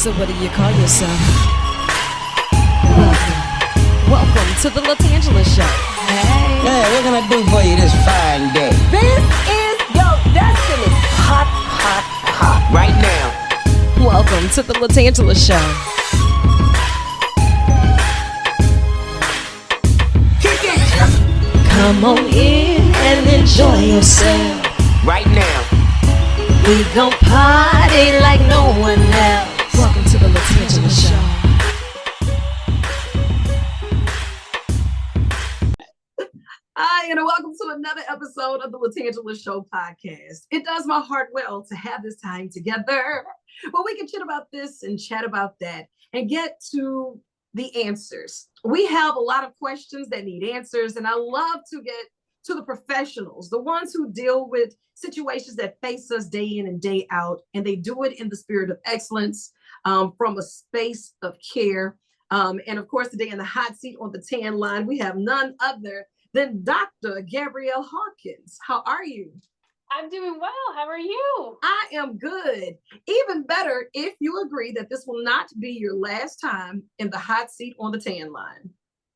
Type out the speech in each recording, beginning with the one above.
So what do you call yourself? Welcome to the LaTangela Show. Hey. Hey, what can I do for you this fine day? This is your destiny. Hot, hot, hot. Right now. Welcome to the LaTangela Show. Kick it. Come on in and enjoy yourself. Right now. We gon' party like no one else. Welcome to the LaTangela Show. Hi, and welcome to another episode of the LaTangela Show podcast. It does my heart well to have this time together where we can chit about this and chat about that and get to the answers. We have a lot of questions that need answers, and I love to get to the professionals, the ones who deal with situations that face us day in and day out, and they do it in the spirit of excellence, from a space of care. And of course, today in the hot seat on the tan line, we have none other than Dr. Gabrielle Hawkins. How are you? I'm doing well. How are you? I am good. Even better if you agree that this will not be your last time in the hot seat on the tan line.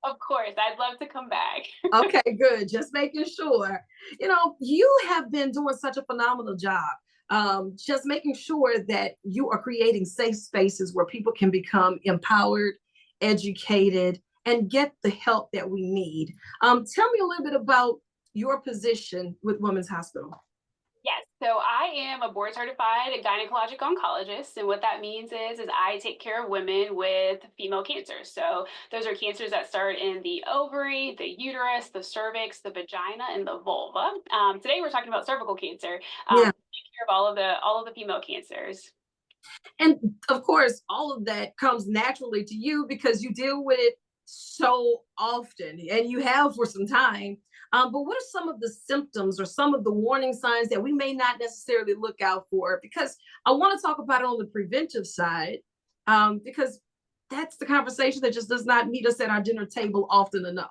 Of course. I'd love to come back. Okay, good. Just making sure. You know, you have been doing such a phenomenal job. Just making sure that you are creating safe spaces where people can become empowered, educated, and get the help that we need. Tell me a little bit about your position with Women's Hospital. Yes. So I am a board certified gynecologic oncologist. And what that means is I take care of women with female cancers. So those are cancers that start in the ovary, the uterus, the cervix, the vagina, and the vulva. Today we're talking about cervical cancer. Yeah. Take care of all of the female cancers. And of course, all of that comes naturally to you because you deal with it so often and you have for some time. But what are some of the symptoms or some of the warning signs that we may not necessarily look out for? Because I want to talk about it on the preventive side, because that's the conversation that just does not meet us at our dinner table often enough.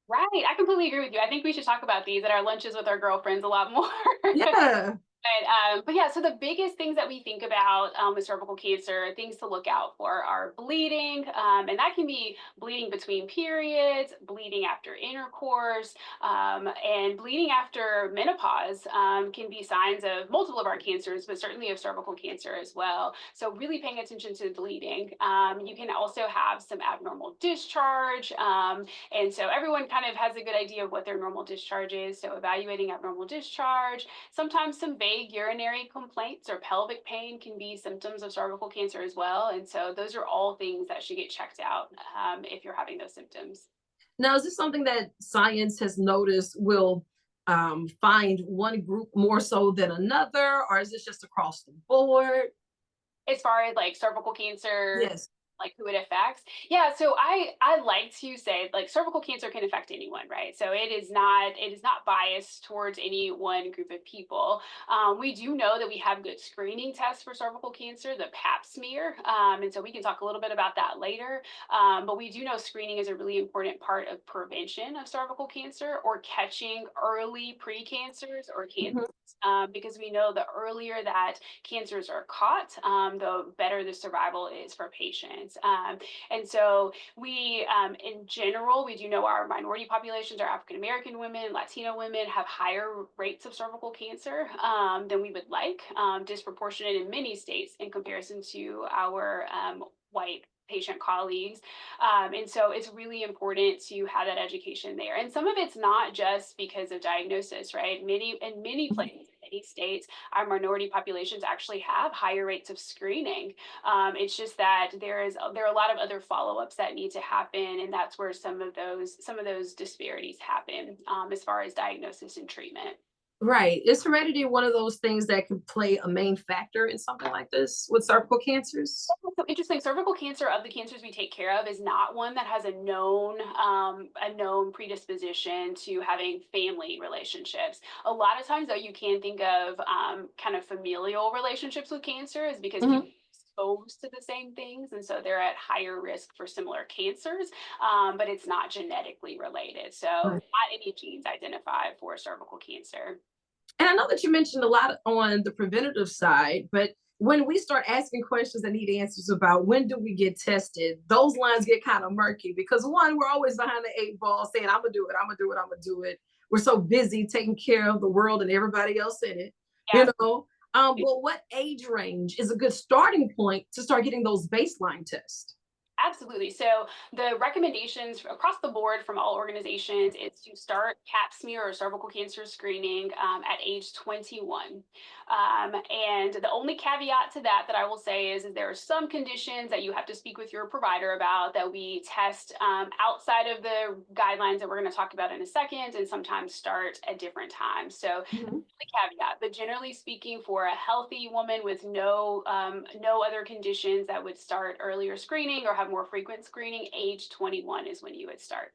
Right. I completely agree with you. I think we should talk about these at our lunches with our girlfriends a lot more. Yeah. But yeah, so the biggest things that we think about with cervical cancer, things to look out for are bleeding, and that can be bleeding between periods, bleeding after intercourse, and bleeding after menopause can be signs of multiple of our cancers, but certainly of cervical cancer as well. So really paying attention to bleeding. You can also have some abnormal discharge, and so everyone kind of has a good idea of what their normal discharge is. So evaluating abnormal discharge, sometimes some vague urinary complaints or pelvic pain can be symptoms of cervical cancer as well. And so those are all things that should get checked out if you're having those symptoms. Now, is this something that science has noticed will find one group more so than another, or is this just across the board? As far as like cervical cancer, Yes. like who it affects. Yeah, so I like to say like cervical cancer can affect anyone, right? So it is not biased towards any one group of people. We do know that we have good screening tests for cervical cancer, the pap smear, and so we can talk a little bit about that later. But we do know screening is a really important part of prevention of cervical cancer or catching early precancers or cancers, because we know the earlier that cancers are caught, the better the survival is for patients. And so we, in general, we do know our minority populations, our African American women, Latino women have higher rates of cervical cancer than we would like, disproportionate in many states in comparison to our white patient colleagues. And so it's really important to have that education there. And some of it's not just because of diagnosis, right? In many places, many states, our minority populations actually have higher rates of screening. It's just that there are a lot of other follow-ups that need to happen, and that's where some of those disparities happen as far as diagnosis and treatment. Right. Is heredity one of those things that can play a main factor in something like this with cervical cancers? So interesting. Cervical cancer, of the cancers we take care of, is not one that has a known predisposition to having family relationships. A lot of times, though, you can think of kind of familial relationships with cancer is because people exposed to the same things, and so they're at higher risk for similar cancers, but it's not genetically related. So Right. not any genes identified for cervical cancer. And I know that you mentioned a lot on the preventative side, but when we start asking questions that need answers about when do we get tested, those lines get kind of murky because one, we're always behind the eight ball saying, I'm gonna do it, I'm gonna do it, I'm gonna do it. We're so busy taking care of the world and everybody else in it, you Yeah. know. But what age range is a good starting point to start getting those baseline tests? Absolutely. So the recommendations across the board from all organizations is to start Pap smear or cervical cancer screening at age 21. And the only caveat to that I will say is there are some conditions that you have to speak with your provider about that we test outside of the guidelines that we're going to talk about in a second, and sometimes start at different times. So Mhm. the caveat, but generally speaking, for a healthy woman with no other conditions that would start earlier screening or have more frequent screening, age 21 is when you would start.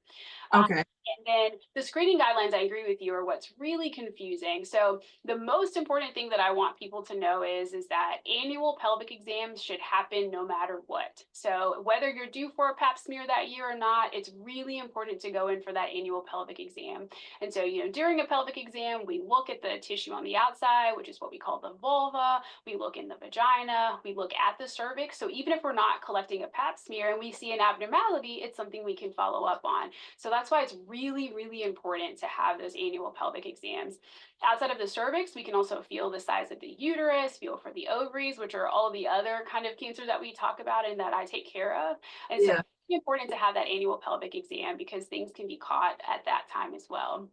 Um, Okay. and then the screening guidelines, I agree with you, are what's really confusing. So the most important thing that I want people to know is that annual pelvic exams should happen no matter what. So whether you're due for a Pap smear that year or not, it's really important to go in for that annual pelvic exam. And so, during a pelvic exam, we look at the tissue on the outside, which is what we call the vulva. We look in the vagina. We look at the cervix. So even if we're not collecting a Pap smear and we see an abnormality, it's something we can follow up on. So that's why it's really, really important to have those annual pelvic exams. Outside of the cervix, we can also feel the size of the uterus, feel for the ovaries, which are all the other kind of cancers that we talk about and that I take care of. And so Yeah. it's important to have that annual pelvic exam because things can be caught at that time as well.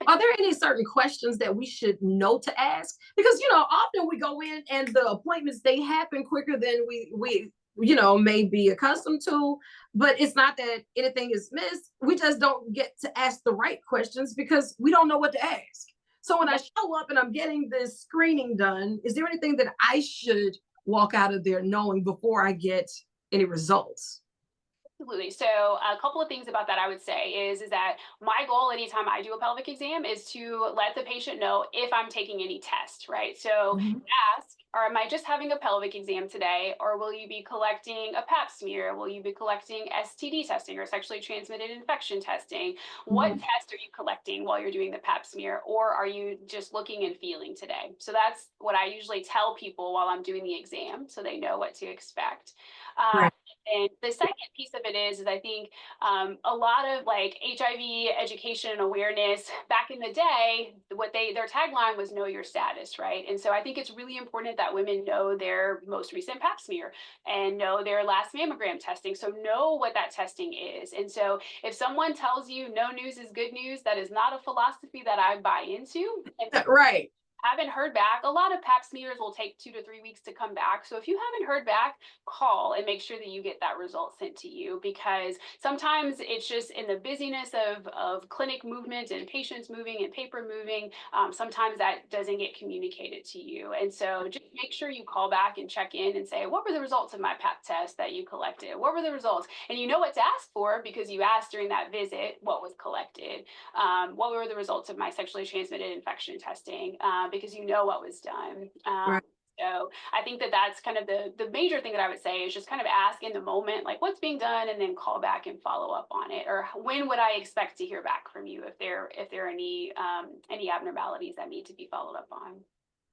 Are there any certain questions that we should know to ask? Because often we go in and the appointments they happen quicker than we may be accustomed to. But it's not that anything is missed. We just don't get to ask the right questions because we don't know what to ask. So when I show up and I'm getting this screening done, is there anything that I should walk out of there knowing before I get any results? Absolutely. So a couple of things about that I would say is that my goal anytime I do a pelvic exam is to let the patient know if I'm taking any tests, right? So Mhm. ask, or am I just having a pelvic exam today, or will you be collecting a Pap smear? Will you be collecting STD testing or sexually transmitted infection testing? What Mhm. test are you collecting while you're doing the Pap smear, or are you just looking and feeling today? So that's what I usually tell people while I'm doing the exam, so they know what to expect. Um, Right. and the second piece of it is I think a lot of like HIV education and awareness back in the day, their tagline was "Know your status," right? And so I think it's really important that women know their most recent Pap smear and know their last mammogram testing. So know what that testing is. And so if someone tells you no news is good news, that is not a philosophy that I buy into. And Right. haven't heard back, a lot of Pap smears will take 2 to 3 weeks to come back. So if you haven't heard back, call and make sure that you get that result sent to you, because sometimes it's just in the busyness of clinic movement and patients moving and paper moving. Sometimes that doesn't get communicated to you. And so just make sure you call back and check in and say, what were the results of my Pap test that you collected? What were the results? And you know what to ask for because you asked during that visit what was collected. What were the results of my sexually transmitted infection testing? Because you know what was done. Right. So I think that that's kind of the major thing that I would say is just kind of ask in the moment, like what's being done, and then call back and follow up on it. Or when would I expect to hear back from you if there are any abnormalities that need to be followed up on?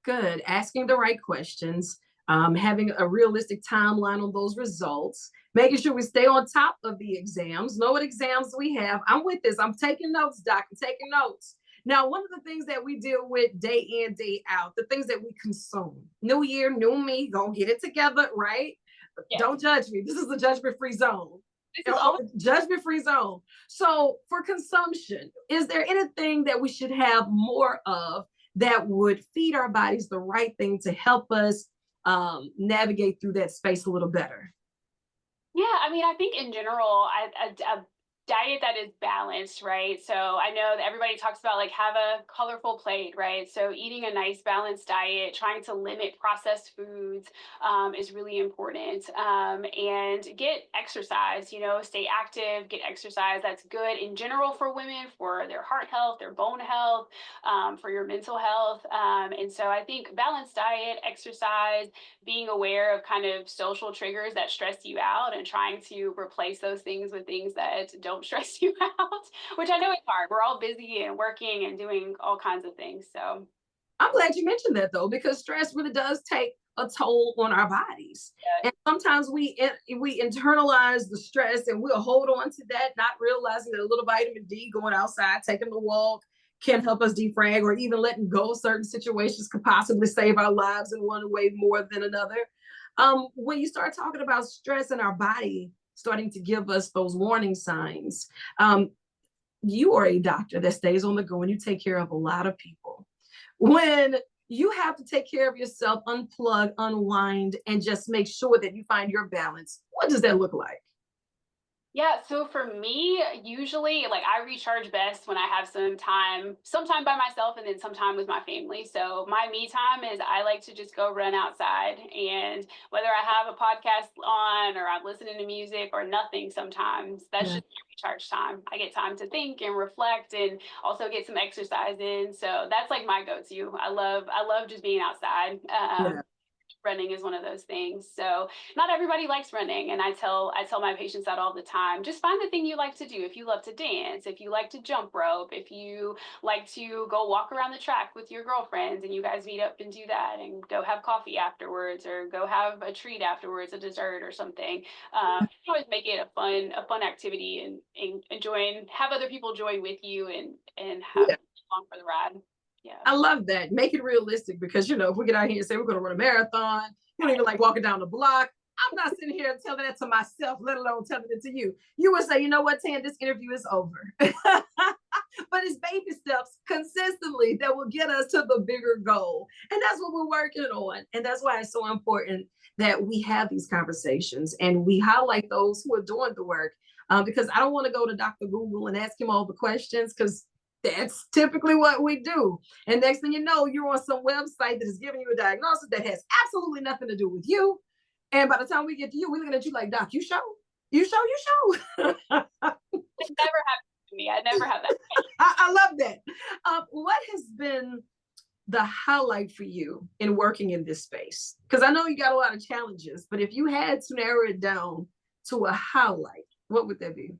Good. Asking the right questions, having a realistic timeline on those results, making sure we stay on top of the exams, know what exams we have. I'm with this. I'm taking notes, Doc. I'm taking notes. Now, one of the things that we deal with day in, day out, the things that we consume. New year, new me, gonna get it together, right? Yes, Don't judge me. This is a judgment-free zone. this is always Judgment-free zone. So for consumption, is there anything that we should have more of that would feed our bodies the right thing to help us navigate through that space a little better? Yeah, I mean, I think in general, a diet that is balanced, right? So I know that everybody talks about like have a colorful plate, right? So eating a nice balanced diet, trying to limit processed foods is really important. And get exercise, stay active, get exercise. That's good in general for women, for their heart health, their bone health, for your mental health. And so I think balanced diet, exercise, being aware of kind of social triggers that stress you out and trying to replace those things with things that don't stress you out, which I know is hard. We're all busy and working and doing all kinds of things. So I'm glad you mentioned that though, because stress really does take a toll on our bodies. Yeah. And sometimes we internalize the stress and we'll hold on to that, not realizing that a little vitamin D, going outside, taking a walk, can help us defrag, or even letting go of certain situations could possibly save our lives in one way more than another. When you start talking about stress in our body starting to give us those warning signs, you are a doctor that stays on the go and you take care of a lot of people. When you have to take care of yourself, unplug, unwind, and just make sure that you find your balance, what does that look like? Yeah, so for me, usually like I recharge best when I have some time by myself and then some time with my family. So my me time is I like to just go run outside, and whether I have a podcast on or I'm listening to music or nothing sometimes, that's Yeah. just my recharge time. I get time to think and reflect and also get some exercise in. So that's like my go-to. I love just being outside. Yeah. Running is one of those things. So not everybody likes running, and I tell my patients that all the time. Just find the thing you like to do. If you love to dance, if you like to jump rope, if you like to go walk around the track with your girlfriends and you guys meet up and do that and go have coffee afterwards or go have a treat afterwards, a dessert or something. You can always make it a fun activity, and enjoying, have other people join with you, and have Yeah. fun for the ride. Yeah. I love that. Make it realistic, because if we get out here and say we're going to run a marathon, you don't even like walking down the block. I'm not sitting here telling that to myself, let alone telling it to you. You would say, you know what, Tan, this interview is over. But it's baby steps consistently that will get us to the bigger goal. And that's what we're working on. And that's why it's so important that we have these conversations and we highlight those who are doing the work. Because I don't want to go to Dr. Google and ask him all the questions, because that's typically what we do. And next thing you know, you're on some website that is giving you a diagnosis that has absolutely nothing to do with you. And by the time we get to you, we're looking at you like, Doc, you show? You show? You show? It never happened to me. I never had that. I love that. What has been the highlight for you in working in this space? Because I know you got a lot of challenges, but if you had to narrow it down to a highlight, what would that be?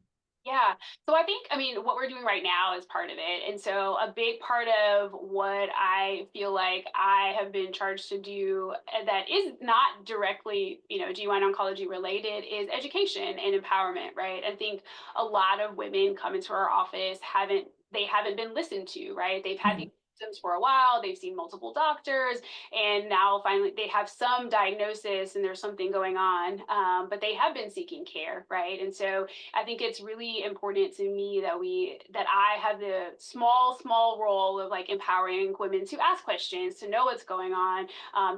Yeah. So I mean, what we're doing right now is part of it. And so a big part of what I feel like I have been charged to do, that is not directly, GYN oncology related, is education and empowerment, right? I think a lot of women come into our office, they haven't been listened to, right? They've had these symptoms for a while, they've seen multiple doctors, and now finally they have some diagnosis and there's something going on, but they have been seeking care, right? And so I think it's really important to me that I have the small role of like empowering women to ask questions, to know what's going on,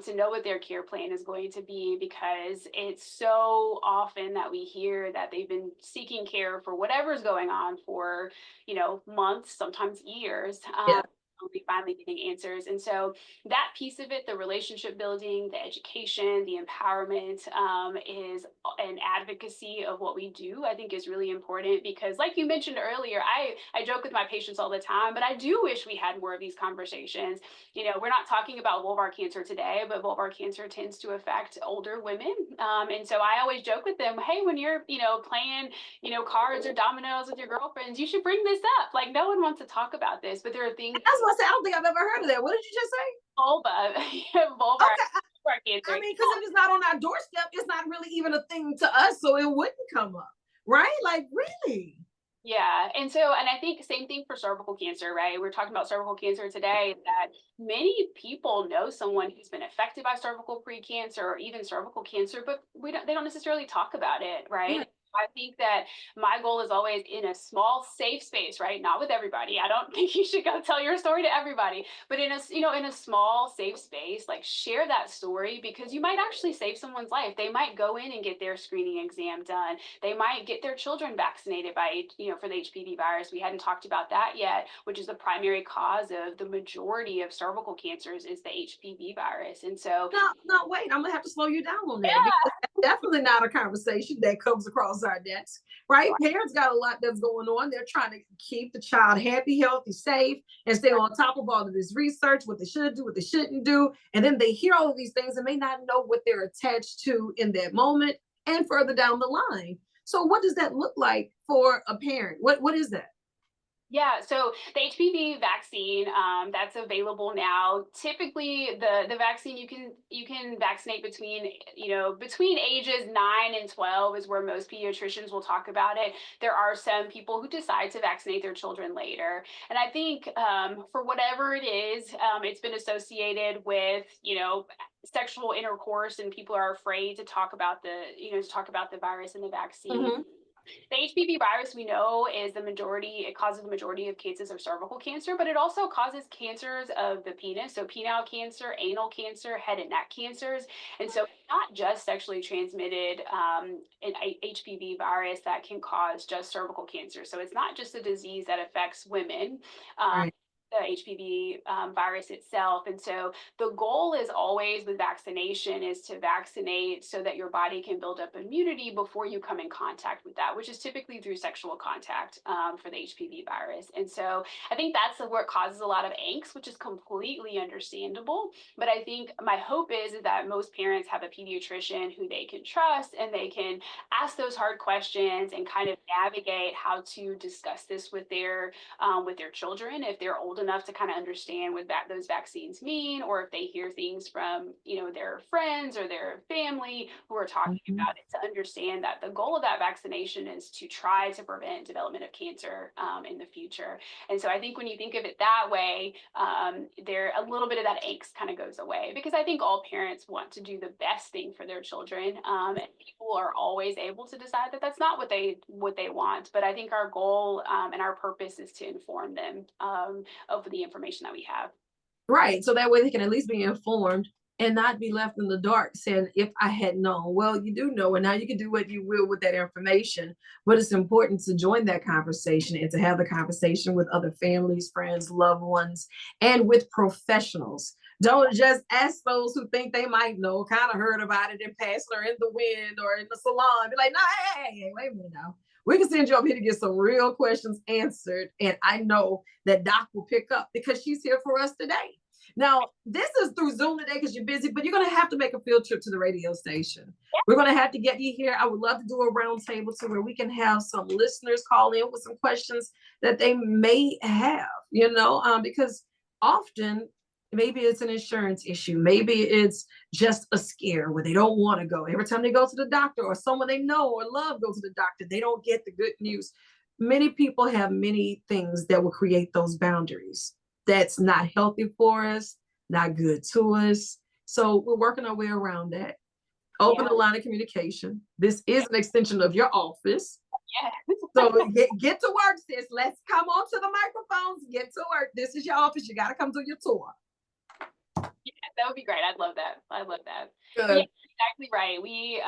to know what their care plan is going to be, because it's so often that we hear that they've been seeking care for whatever's going on for, months, sometimes years. Yeah. We finally getting answers. And so that piece of it, the relationship building, the education, the empowerment, is an advocacy of what we do, I think is really important, because like you mentioned earlier, I joke with my patients all the time, but I do wish we had more of these conversations. We're not talking about vulvar cancer today, but vulvar cancer tends to affect older women. And so I always joke with them, hey, when you're, playing, cards or dominoes with your girlfriends, you should bring this up. Like, no one wants to talk about this, but there are things. That's what I said. I don't think I've ever heard of that. What did you just say? Vulva, vulvar cancer. I mean, because if it's not on our doorstep, it's not really even a thing to us, so it wouldn't come up, right? Like, really? Yeah. And I think same thing for cervical cancer, right? We're talking about cervical cancer today, that many people know someone who's been affected by cervical precancer or even cervical cancer, but they don't necessarily talk about it, right? Yeah. I think that my goal is always in a small, safe space, right? Not with everybody. I don't think you should go tell your story to everybody, but in a small, safe space, like share that story, because you might actually save someone's life. They might go in and get their screening exam done. They might get their children vaccinated for the HPV virus. We hadn't talked about that yet, which is the primary cause of the majority of cervical cancers, is the HPV virus. And so, No, wait, I'm gonna have to slow you down on that, because that's definitely not a conversation that comes across our desk, right? Parents got a lot that's going on. They're trying to keep the child happy, healthy, safe, and stay on top of all of this research, what they should do, what they shouldn't do. And then they hear all of these things and may not know what they're attached to in that moment and further down the line. So what does that look like for a parent? What is that? Yeah, so the HPV vaccine that's available now. Typically, the vaccine you can vaccinate between ages 9 and 12 is where most pediatricians will talk about it. There are some people who decide to vaccinate their children later, and I think for whatever it is, it's been associated with sexual intercourse, and people are afraid to talk about the virus and the vaccine. Mhm. The HPV virus we know it causes the majority of cases of cervical cancer, but it also causes cancers of the penis. So penile cancer, anal cancer, head and neck cancers. And so it's not just sexually transmitted HPV virus that can cause just cervical cancer. So it's not just a disease that affects women. Um, Right. the HPV virus itself. And so the goal is always with vaccination is to vaccinate so that your body can build up immunity before you come in contact with that, which is typically through sexual contact for the HPV virus. And so I think that's where it causes a lot of angst, which is completely understandable. But I think my hope is that most parents have a pediatrician who they can trust, and they can ask those hard questions and kind of navigate how to discuss this with their children if they're old enough to kind of understand what those vaccines mean, or if they hear things from their friends or their family who are talking Mhm. about it, to understand that the goal of that vaccination is to try to prevent development of cancer in the future. And so I think when you think of it that way, there a little bit of that angst kind of goes away, because I think all parents want to do the best thing for their children, and people are always able to decide that that's not what they want. But I think our goal and our purpose is to inform them of the information that we have. Right. So that way they can at least be informed and not be left in the dark saying, if I had known. Well, you do know, and now you can do what you will with that information. But it's important to join that conversation and to have the conversation with other families, friends, loved ones, and with professionals. Don't just ask those who think they might know, kind of heard about it in passing or in the wind or in the salon. Be like, no, hey, wait a minute now. We can send you up here to get some real questions answered. And I know that Doc will pick up because she's here for us today. Now, this is through Zoom today because you're busy, but you're going to have to make a field trip to the radio station. We're going to have to get you here. I would love to do a round table to where we can have some listeners call in with some questions that they may have, because often maybe it's an insurance issue. Maybe it's just a scare where they don't want to go. Every time they go to the doctor or someone they know or love go to the doctor, they don't get the good news. Many people have many things that will create those boundaries. That's not healthy for us, not good to us. So we're working our way around that. Open Yeah. a line of communication. This is an extension of your office. Yeah. So get to work, sis. Let's come on to the microphones. Get to work. This is your office. You got to come do your tour. Yeah, that would be great. I'd love that. I love that. Yeah, Good. exactly right. We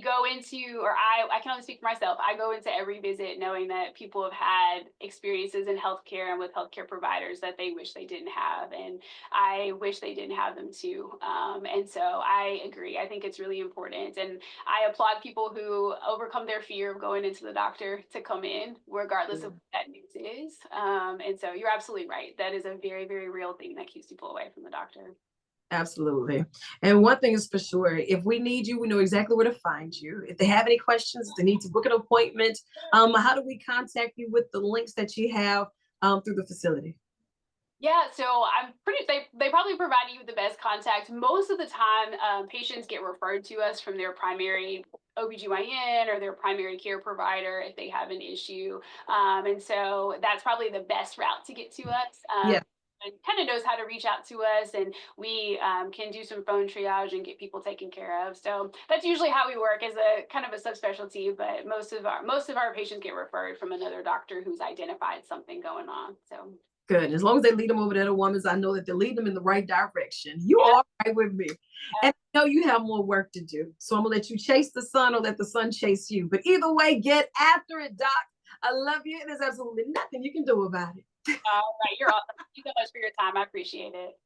go into, or I can only speak for myself. I go into every visit knowing that people have had experiences in healthcare and with healthcare providers that they wish they didn't have, and I wish they didn't have them too. And so I agree. I think it's really important, and I applaud people who overcome their fear of going into the doctor to come in, regardless of what that news is. And so you're absolutely right. That is a very, very real thing that keeps people away from the doctor. Absolutely. And one thing is for sure, if we need you, we know exactly where to find you. If they have any questions, if they need to book an appointment, how do we contact you with the links that you have through the facility? Yeah, so they probably provide you with the best contact. Most of the time, patients get referred to us from their primary OBGYN or their primary care provider if they have an issue. And so that's probably the best route to get to us. Yeah, And kind of knows how to reach out to us, and we can do some phone triage and get people taken care of. So that's usually how we work as a kind of a subspecialty. But most of our patients get referred from another doctor who's identified something going on. So good. As long as they lead them over there to woman's, I know that they lead them in the right direction. You yeah, are right with me. And I know you have more work to do. So I'm gonna let you chase the sun or let the sun chase you. But either way, get after it, Doc. I love you. And there's absolutely nothing you can do about it. all right, you're awesome. Thank you so much for your time. I appreciate it.